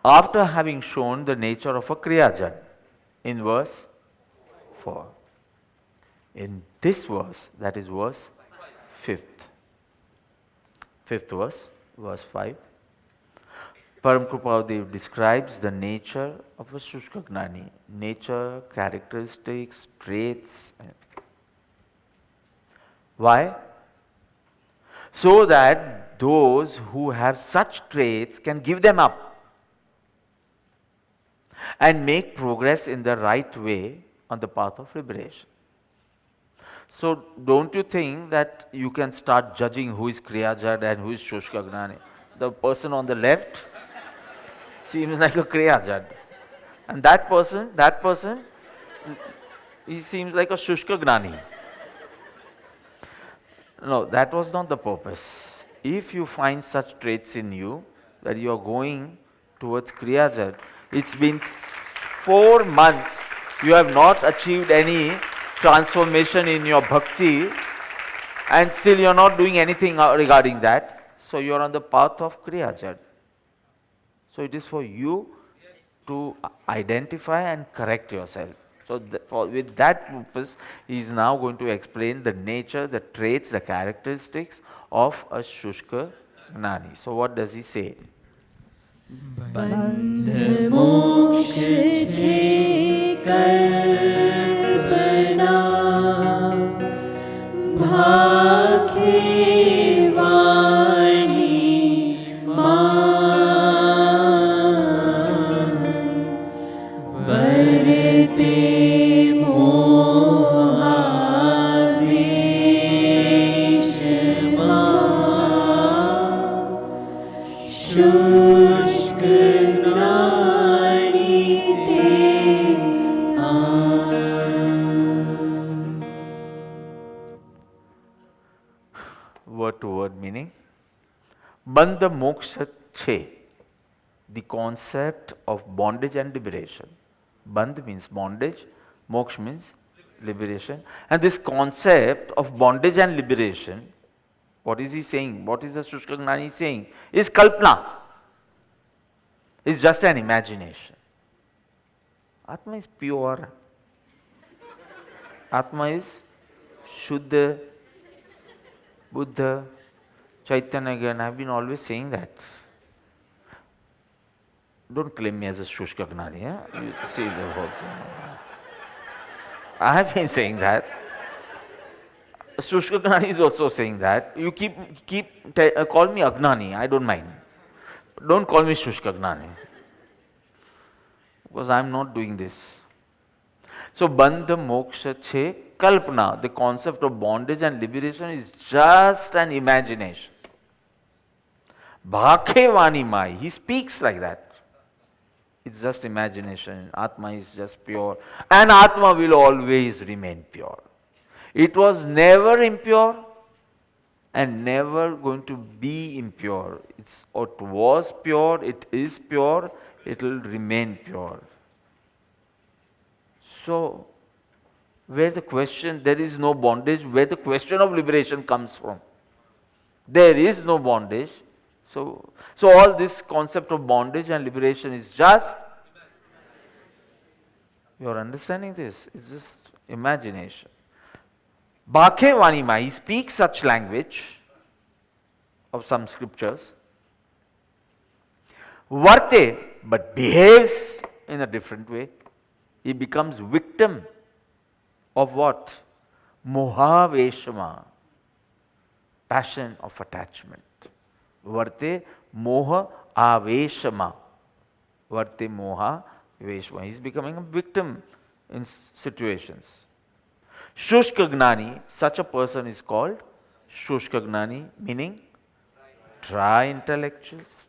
after having shown the nature of a Kriyajad in verse 4. In this verse, that is verse 5th, verse 5, Param Kripadev describes the nature of a Shushka Gnani, nature, characteristics, traits. Why? So that those who have such traits can give them up and make progress in the right way on the path of liberation. So don't you think that you can start judging who is Kriyajad and who is Shushka Gnani? The person on the left seems like a Kriyajad. And that person, he seems like a Shushka Gnani. No, that was not the purpose. If you find such traits in you, that you are going towards Kriyajad, it's been 4 months, you have not achieved any transformation in your bhakti, and still you are not doing anything regarding that, so you are on the path of Kriyajad. So it is for you to identify and correct yourself. So with that purpose, he is now going to explain the nature, the traits, the characteristics of a Shushka Gnani. So what does he say? बंध मोक्ष छे कल्पना भाखे वाणी वरते मोहावेश शुष्क gnani te Word to word meaning. Bandha moksha che, the concept of bondage and liberation. Bandh means bondage, moksha means liberation. And this concept of bondage and liberation, what is he saying? What is the Shushka Gnani saying? Is kalpana. It's just an imagination. Atma is pure. Atma is Shuddha, Buddha, Chaitanya again. I've been always saying that. Don't claim me as a Shushka Gnani. You see the whole thing. I have been saying that. Shushka Gnani is also saying that. You call me Agnani, I don't mind. Don't call me Shushka Gnani. Because I am not doing this. So Bandha Moksha Che Kalpana, the concept of bondage and liberation is just an imagination. Bhakhe Vani Mai, he speaks like that. It's just imagination. Atma is just pure. And Atma will always remain pure. It was never impure and never going to be impure. It was pure, it is pure, it will remain pure. So, there is no bondage, where the question of liberation comes from. There is no bondage. So all this concept of bondage and liberation is just, you are understanding this? It's just imagination. Bhakhe Vanima, he speaks such language of some scriptures. Varte, but behaves in a different way. He becomes victim of what? Moha Veshama, passion of attachment. Varte Moha Aveshama. Varte Moha Veshama. He is becoming a victim in situations. Shushka Gnani, such a person is called Shushka Gnani, meaning dry intellectuals,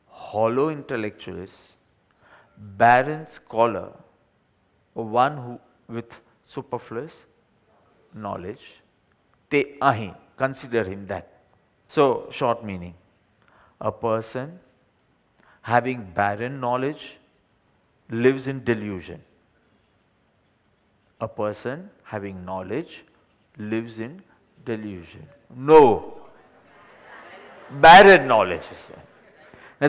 hollow intellectualist, barren scholar, or one who with superfluous knowledge. Te ahi, consider him that. So, short meaning, a person having barren knowledge lives in delusion. A person having knowledge lives in delusion. No. Barren knowledge.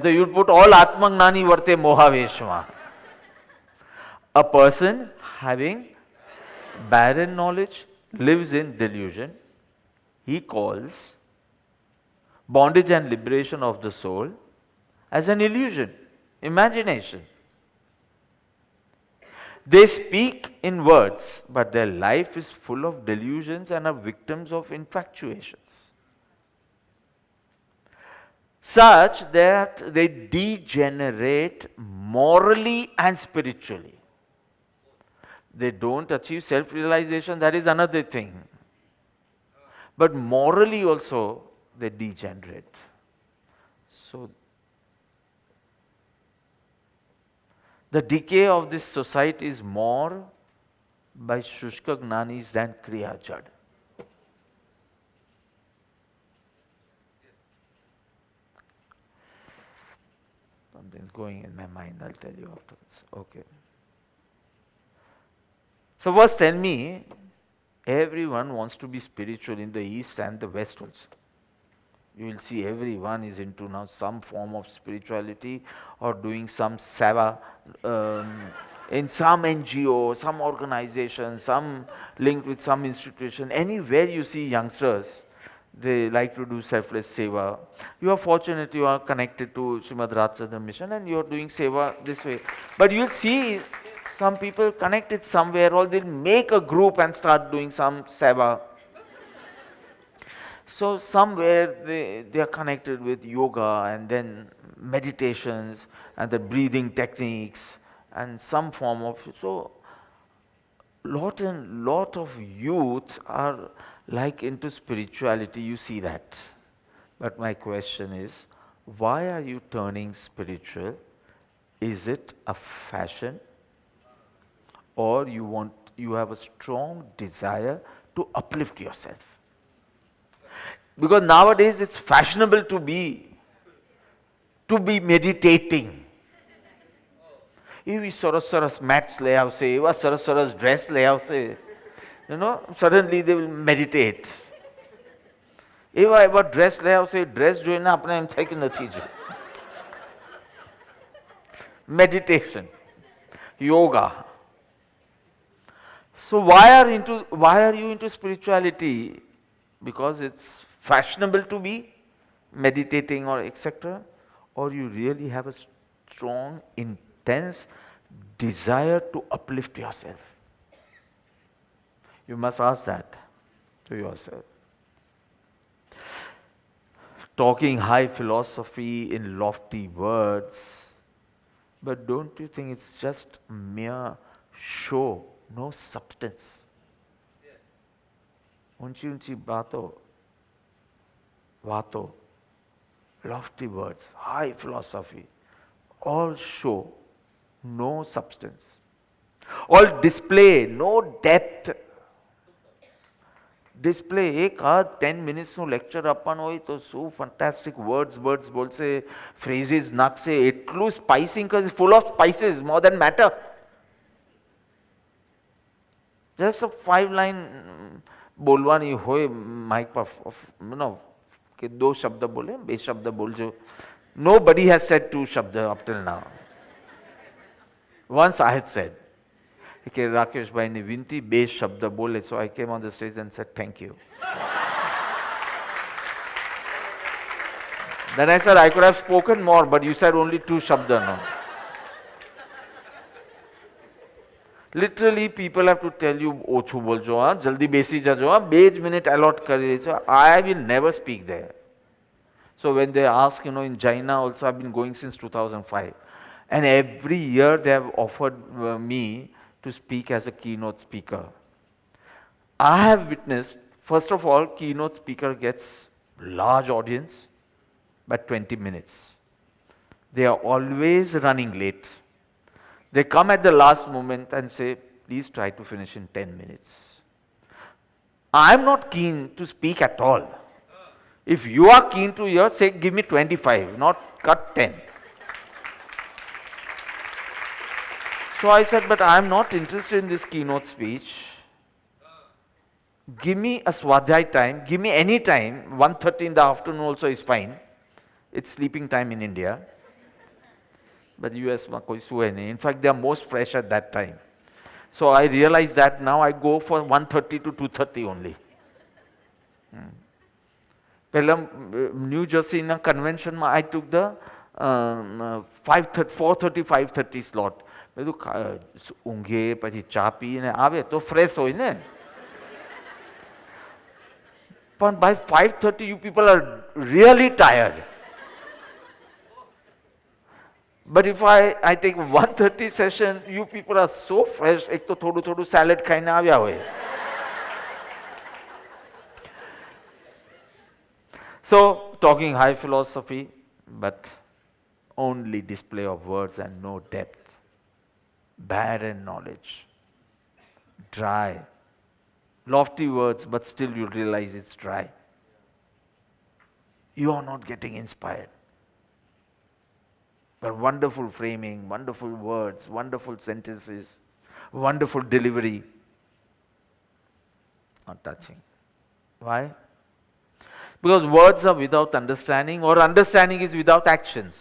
So you'll put all Atmagnani varte mohaveshma. A person having barren knowledge lives in delusion. He calls bondage and liberation of the soul as an illusion, imagination. They speak in words, but their life is full of delusions and are victims of infatuations, such that they degenerate morally and spiritually. They don't achieve self-realization, that is another thing. But morally also, they degenerate. So, the decay of this society is more by Shushka Gnanis than Kriya Jad. Something's going in my mind, I'll tell you afterwards. Okay. So first tell me, everyone wants to be spiritual in the East and the West also. You will see everyone is into now some form of spirituality or doing some seva in some NGO, some organization, some linked with some institution. Anywhere you see youngsters, they like to do selfless seva. You are fortunate you are connected to Srimad Rajchandra Mission and you are doing seva this way. But you'll see some people connected somewhere or they'll make a group and start doing some seva. So somewhere they are connected with yoga and then meditations and the breathing techniques and some form of, so lot of youth are like into spirituality, you see that. But my question is, why are you turning spiritual? Is it a fashion? Or you have a strong desire to uplift yourself? Because nowadays it's fashionable to be meditating. Evi saras mats le avse, eva saras dress le avse. You know, suddenly they will meditate. Eva dress le avse, dress joine apne em thai ke nathi jo. Meditation, yoga. So why are you into spirituality? Because it's fashionable to be meditating or etc. Or you really have a strong, intense desire to uplift yourself? You must ask that to yourself. Talking high philosophy in lofty words, but don't you think it's just mere show, no substance? Unchi vato, lofty words, high philosophy, all show, no substance. All display, no depth. Display, एक आध 10 minutes નું lecture આપવાનું હોય તો શું fantastic words બોલશે, phrases નાખશે, એટલું spicing because it's full of spices more than matter. Just a 5-line બોલવાની હોય mic પર, you know, કે 2 શબ્દ બોલે, 2 શબ્દ બોલજો. Nobody has said 2 શબ્દ up till now. Once I had said, કે રાકેશભાઈની વિનંતી 2 શબ્દ બોલે. So I came on the stage and said thank you. Then I said I could have spoken more, but you said only 2 શબ્દ. No. Literally people have to tell you ઓછું બોલજો, જલ્દી બેસી જજો, 2 જ મિનિટ allot કરી દેજો. I will never speak there. So when they ask, you know, in China also I've been going since 2005. And every year they have offered me to speak as a keynote speaker. I have witnessed, first of all, keynote speaker gets large audience by 20 minutes. They are always running late. They come at the last moment and say, please try to finish in 10 minutes. I am not keen to speak at all. If you are keen to hear, say, give me 25, not cut 10. So I said, but I am not interested in this keynote speech. Give me a swadhyay time, give me any time, 1:30 in the afternoon also is fine. It's sleeping time in India. but US માં કોઈ સુવે નહીં. In fact, they are most fresh at that time. So I realize that now I go for 1:30 to 2:30 only. પહેલા new જર્સીના કન્વેન્શનમાં I took the 4:30, 5:30 slot. મેં કીધું ઊંઘે પછી ચા પીને આવે તો ફ્રેશ હોય ને. પણ by 5:30 you people are really tired. But if I take 1:30 session, you people are so fresh. એક તો થોડું થોડું salad ખાઈને આવ્યા હોય. So, talking high philosophy, but only display of words and no depth. Barren knowledge. Dry. Lofty words, but still you realize it's dry. You are not getting inspired. But wonderful framing, wonderful words, wonderful sentences, wonderful delivery. Not touching. Why? Because words are without understanding, or understanding is without actions.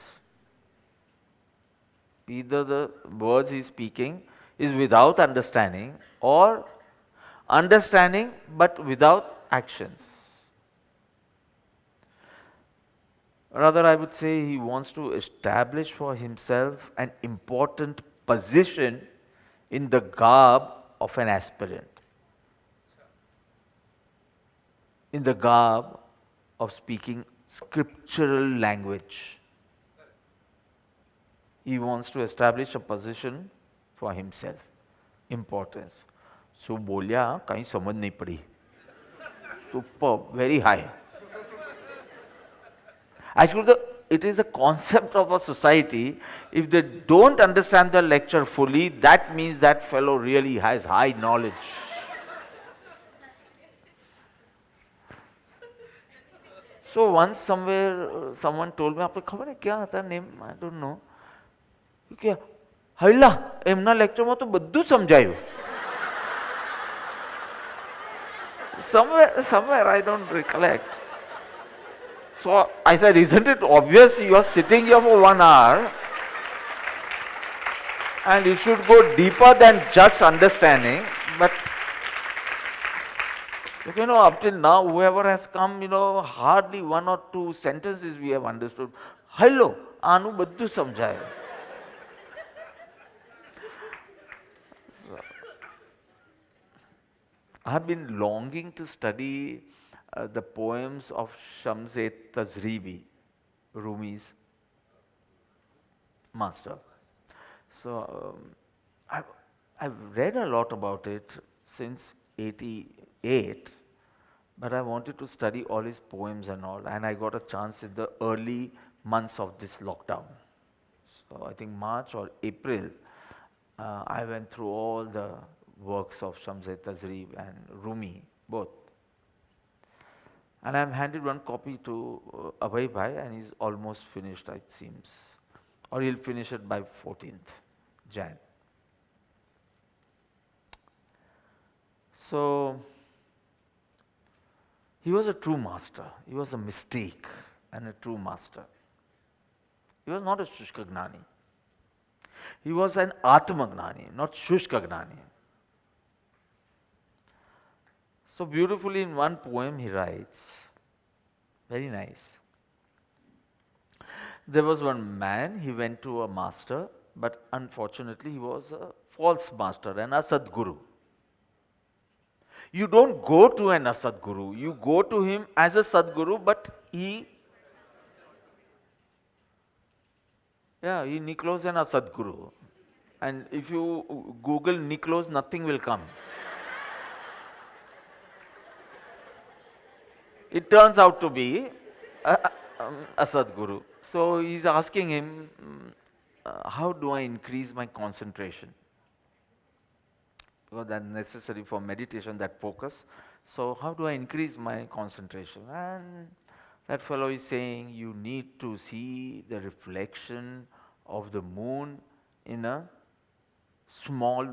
Either the words he is speaking is without understanding, or understanding but without actions. Rather, I would say he wants to establish for himself an important position in the garb of an aspirant, in the garb of speaking scriptural language. He wants to establish a position for himself. Importance. So, बोलिया कहीं समझ नहीं पड़ी. Superb, very high. Actually, it is a concept of a society. If they don't understand the lecture fully, that means that fellow really has high knowledge. So once somewhere someone told me, आपको खबर है क्या था name? I don't know. क्या હૈલા એમના લેક્ચરમાં તો બધું સમજાયું. Somewhere I don't recollect. So I said, isn't it obvious you are sitting here for 1 hour and you should go deeper than just understanding? But you know, up till now, whoever has come, you know, hardly 1 or 2 sentences we have understood. Hello, આનું બધું સમજાય. I've been longing to study the poems of Shamse Tazribi, Rumi's master. So I've read a lot about it since 88, but I wanted to study all his poems and all, and I got a chance in the early months of this lockdown. So I think March or April, I went through all the works of Shamse Tazrib and Rumi, both. And I've handed one copy to Abhay Bhai, and he's almost finished, it seems. Or he'll finish it by 14th Jan. So, he was a true master. He was a mystique and a true master. He was not a Shushka Gnani. He was an Atma Gnani, not Shushka Gnani. So beautifully in one poem he writes, very nice. There was one man, he went to a master, but unfortunately he was a false master, an Asad Guru. You don't go to an Asad Guru, you go to him as a Sadguru, but he Niklos an Asad Guru. And if you Google Niklos, nothing will come. It turns out to be a Sadguru. So he's asking him, how do I increase my concentration? Because that's necessary for meditation, that focus. So how do I increase my concentration? And that fellow is saying, you need to see the reflection of the moon in a small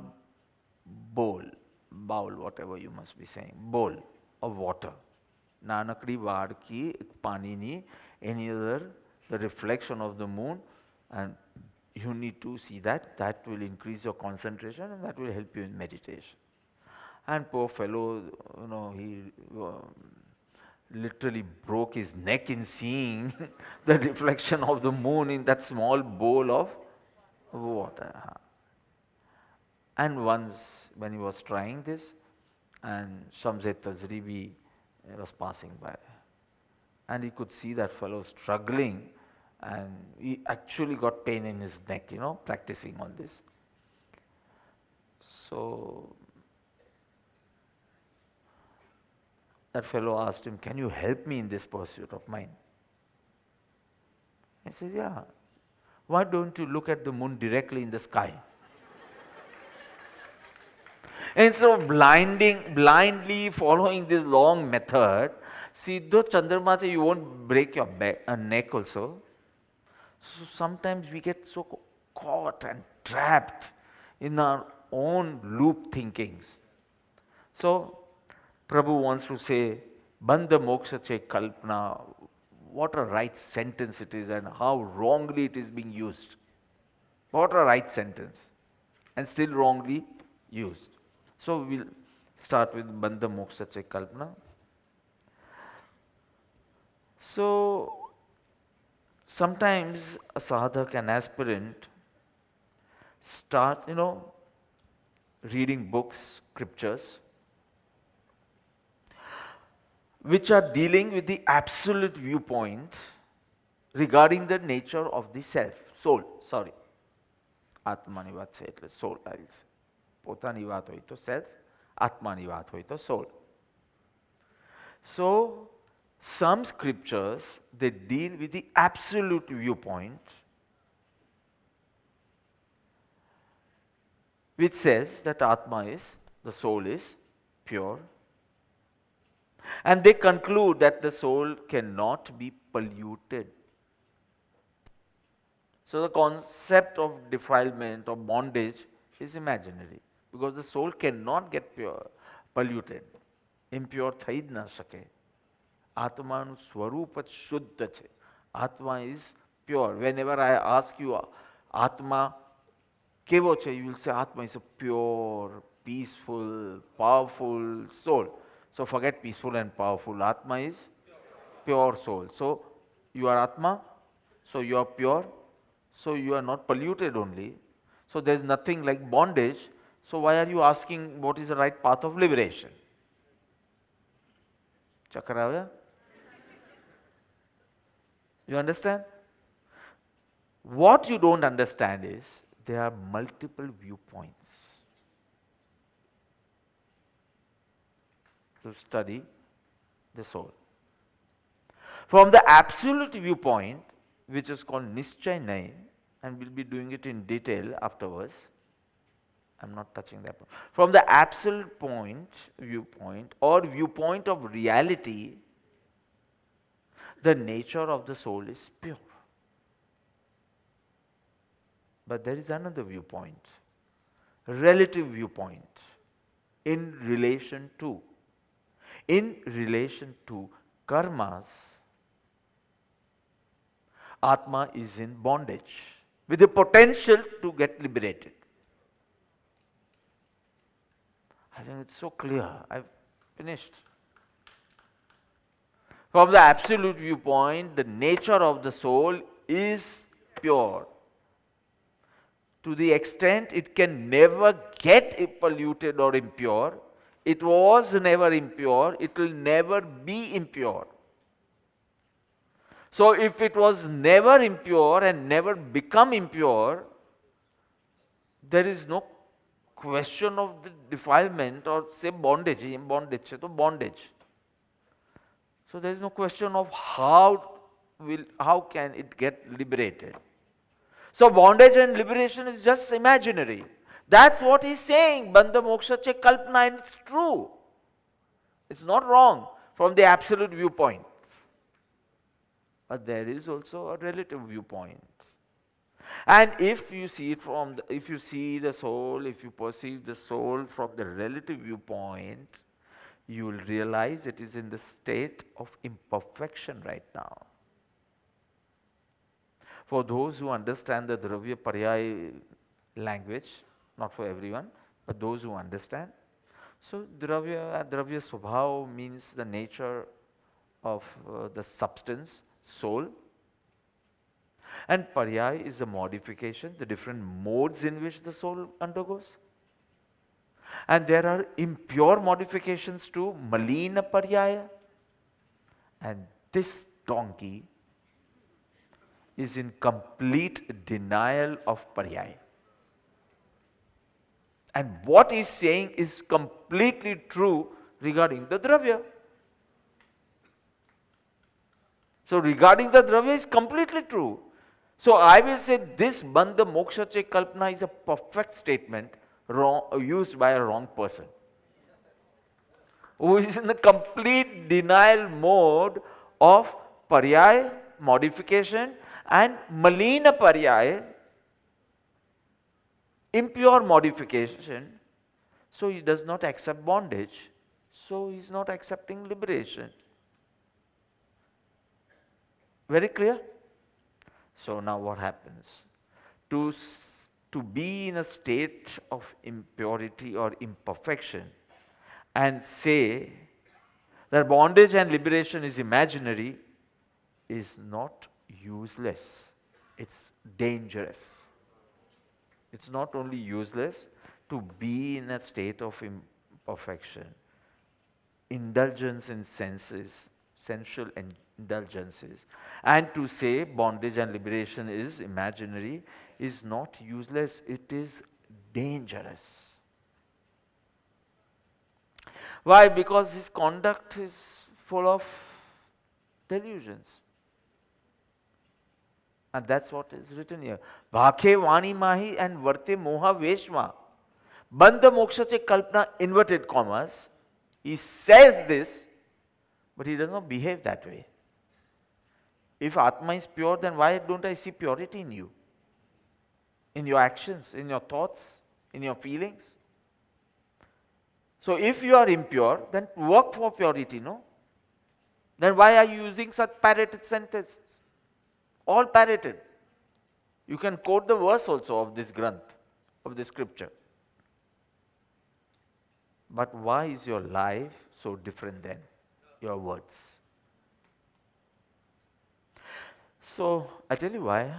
bowl, whatever you must be saying, bowl of water. નાનકડી વાડકી પાણીની એની અંદર the reflection of the moon, and you need to see that. That will increase your concentration and that will help you in meditation. And poor fellow, he literally broke his neck in seeing the reflection of the moon in that small bowl of water. And once when he was trying this, and Shamset Tajribi was passing by, and he could see that fellow struggling, and he actually got pain in his neck, practicing on this. So that fellow asked him, "Can you help me in this pursuit of mine?" He said, "Yeah. Why don't you look at the moon directly in the sky?" Instead of blindly following this long method, see, though Chandrama say you won't break your neck also. So sometimes we get so caught and trapped in our own loop thinkings. So Prabhu wants to say, Bandha moksha che kalpana, what a right sentence it is and how wrongly it is being used. What a right sentence, and still wrongly used. So we'll start with Bandha moksha che kalpana. So sometimes a sadhak, an aspirant, start, reading books, scriptures, which are dealing with the absolute viewpoint regarding the nature of the self, soul, sorry. Atmani વાત છે એટલે soul આવી છે. પોતાની વાત હોય તો self, આત્માની વાત હોય તો soul. So some scriptures, they deal with the absolute viewpoint, which says that Atma is, the soul is pure. And they conclude that the soul cannot be polluted. So the concept of defilement or bondage is imaginary, because the soul cannot get polluted. Impure થઈ જ ન શકે. આત્માનું સ્વરૂપ જ શુદ્ધ છે. Atma is pure. Whenever I ask you, Atma કેવો છે? You will say Atma is a pure, peaceful, powerful soul. So forget peaceful and powerful. Atma is pure soul. So you are Atma, so you are pure, so you are not polluted only. So there is nothing like bondage. So why are you asking what is the right path of liberation? Chakravya? You understand? What you don't understand is there are multiple viewpoints to study the soul. From the absolute viewpoint, which is called Nischay Nai, and we'll be doing it in detail afterwards. I'm not touching that. From the absolute viewpoint or viewpoint of reality, the nature of the soul is pure. But there is another viewpoint, relative viewpoint, in relation to karmas. Atma is in bondage with the potential to get liberated. I think it's so clear. I've finished. From the absolute viewpoint, the nature of the soul is pure. To the extent it can never get polluted or impure, it was never impure, it will never be impure. So if it was never impure and never become impure, there is no question of the defilement or say bondage. Bondage. So there is no question of how can it get liberated. So bondage and liberation is just imaginary. That's what he's saying. Bandha moksha che kalpana, and it's true. It's not wrong from the absolute viewpoint. But there is also a relative viewpoint. And if you see if you see the soul, if you perceive the soul from the relative viewpoint, you will realize it is in the state of imperfection right now. For those who understand the Dravya Paryay language, not for everyone, but those who understand. So Dravya Swabhav means the nature of the substance, soul. And Paryay is the modification, the different modes in which the soul undergoes. And there are impure modifications too, Malina Paryaya. And this donkey is in complete denial of Paryaya. And what he's saying is completely true regarding the Dravya. So regarding the Dravya is completely true. So I will say this Bandha Moksha Che Kalpana is a perfect statement used by a wrong person, who is in the complete denial mode of Paryaya, modification, and Malina Paryaya, impure modification. So he does not accept bondage. So he is not accepting liberation. Very clear? So now what happens? To be in a state of impurity or imperfection and say that bondage and liberation is imaginary is not useless. It's dangerous. It's not only useless to be in a state of imperfection, indulgence in senses, sensual indulgences, and to say bondage and liberation is imaginary is not useless, it is dangerous. Why? Because his conduct is full of delusions. And that's what is written here. Bhakhe vani mahi and varte moha veshma. Bandha moksha che kalpana, inverted commas. He says this, but he does not behave that way. If Atma is pure, then why don't I see purity in you? In your actions, in your thoughts, in your feelings? So if you are impure, then work for purity, no? Then why are you using such parroted sentences? All parroted. You can quote the verse also of this Granth, of this scripture. But why is your life so different than your words? So I tell you why.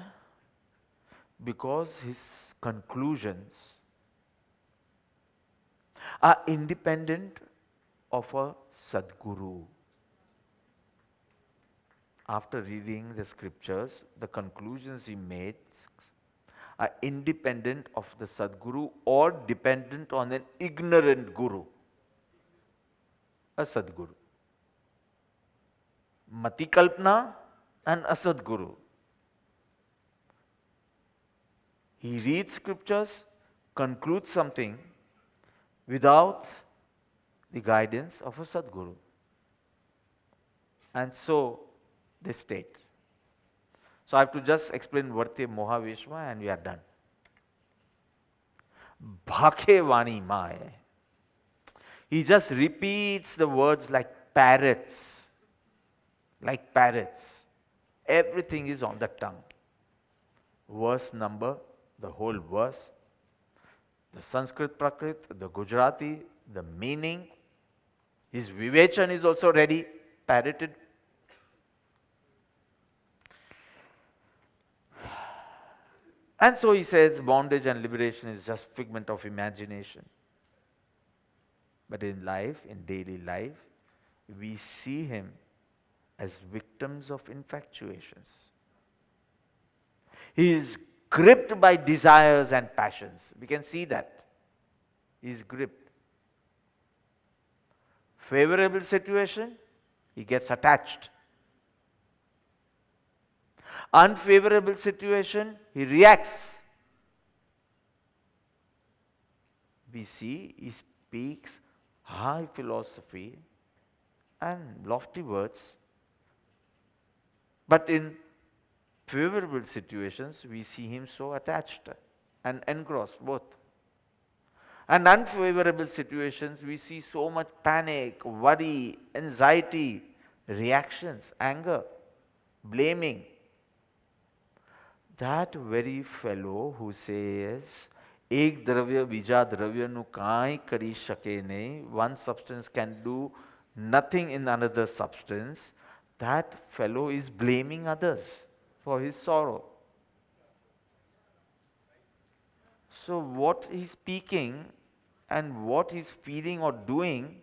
Because his conclusions are independent of a Sadguru. After reading the scriptures, the conclusions he made are independent of the Sadguru or dependent on an ignorant Guru, a Sadguru. Mati Kalpana and a Sadguru. He reads scriptures, concludes something without the guidance of a Sadguru. And so they state. So I have to just explain Varte Moha Veshma and we are done. Bhakhe Vani Mai. He just repeats the words like parrots. Like parrots. Everything is on the tongue. Verse number, the whole verse, the Sanskrit Prakrit, the Gujarati, the meaning. His Vivechan is also ready, parroted. And so he says bondage and liberation is just figment of imagination. But in life, in daily life, we see him as victims of infatuations. He is gripped by desires and passions. We can see that. He is gripped. Favorable situation, he gets attached. Unfavorable situation, he reacts. We see he speaks high philosophy and lofty words. But in favorable situations, we see him so attached and engrossed both. And unfavorable situations, we see so much panic, worry, anxiety, reactions, anger, blaming. that very fellow who says, એક દ્રવ્ય બીજા દ્રવ્યનું કાંઈ કરી શકે નહીં, one substance can do nothing in another substance, that fellow is blaming others for his sorrow. So what he's speaking and what he's feeling or doing,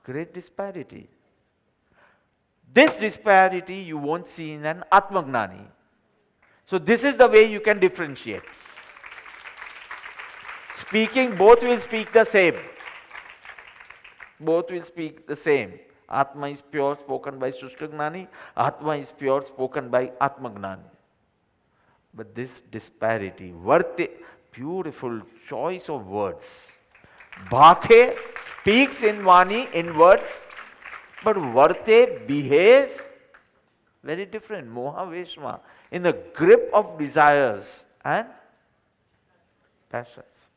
great disparity. This disparity you won't see in an Atmagnani. So this is the way you can differentiate. Speaking, both will speak the same. Both will speak the same. Atma is pure spoken by Shushkagnani, Atma is pure spoken by Atmagnani. But this disparity, Varte, beautiful choice of words. Bhake speaks in Vani, in words, but Varte behaves very different. Moha Veshma, in the grip of desires and passions.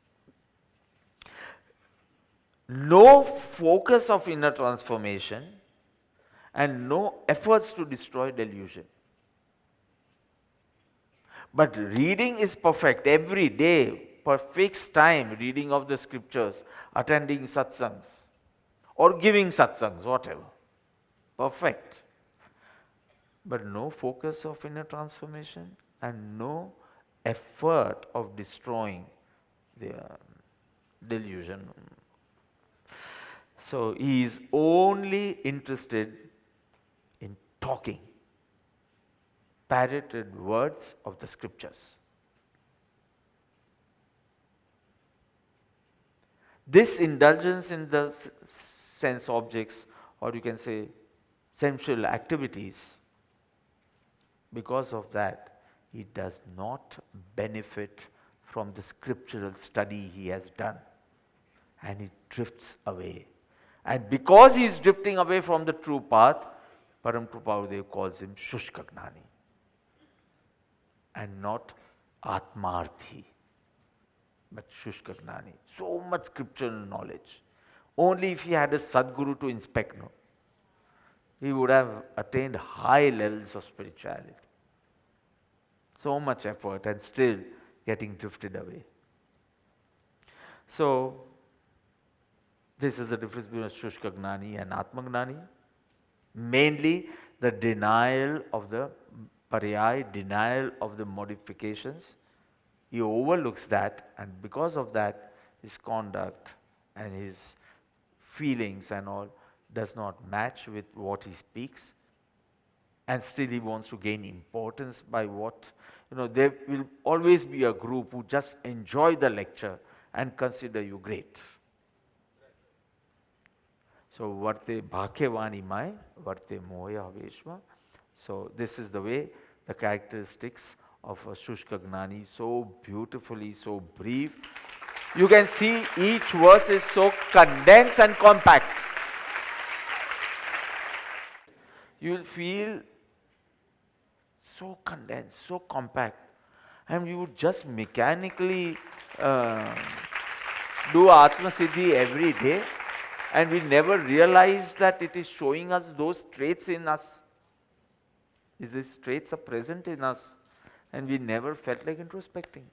No focus of inner transformation and no efforts to destroy delusion. But reading is perfect every day, per fixed time, reading of the scriptures, attending satsangs, or giving satsangs, whatever. Perfect. But no focus of inner transformation and no effort of destroying the delusion. So he is only interested in talking parroted words of the scriptures. This indulgence in the sense objects, or you can say sensual activities, because of that, he does not benefit from the scriptural study he has done, and he drifts away. And because he is drifting away from the true path, Param Krupadev calls him Shushkagnani and not Atmarthi, but Shushkagnani. So much scriptural knowledge. Only if he had a Sadguru to inspect, no, he would have attained high levels of spirituality. So much effort and still getting drifted away. So, this is the difference between Shushkagnani and Atmagnani. Mainly the denial of the pariyai, denial of the modifications. He overlooks that, and because of that, his conduct and his feelings and all does not match with what he speaks. And still he wants to gain importance by what, there will always be a group who just enjoy the lecture and consider you great. So, Varte Bhakyavani Mai, Varte Moya Veshma. So, this is the way the characteristics of a Shushkagnani, so beautifully, so brief. You can see each verse is so condensed and compact. You will feel so condensed, so compact, and you would just mechanically do Atma Siddhi every day, and we never realize that it is showing us those traits in us. These traits are present in us, and we never felt like introspecting.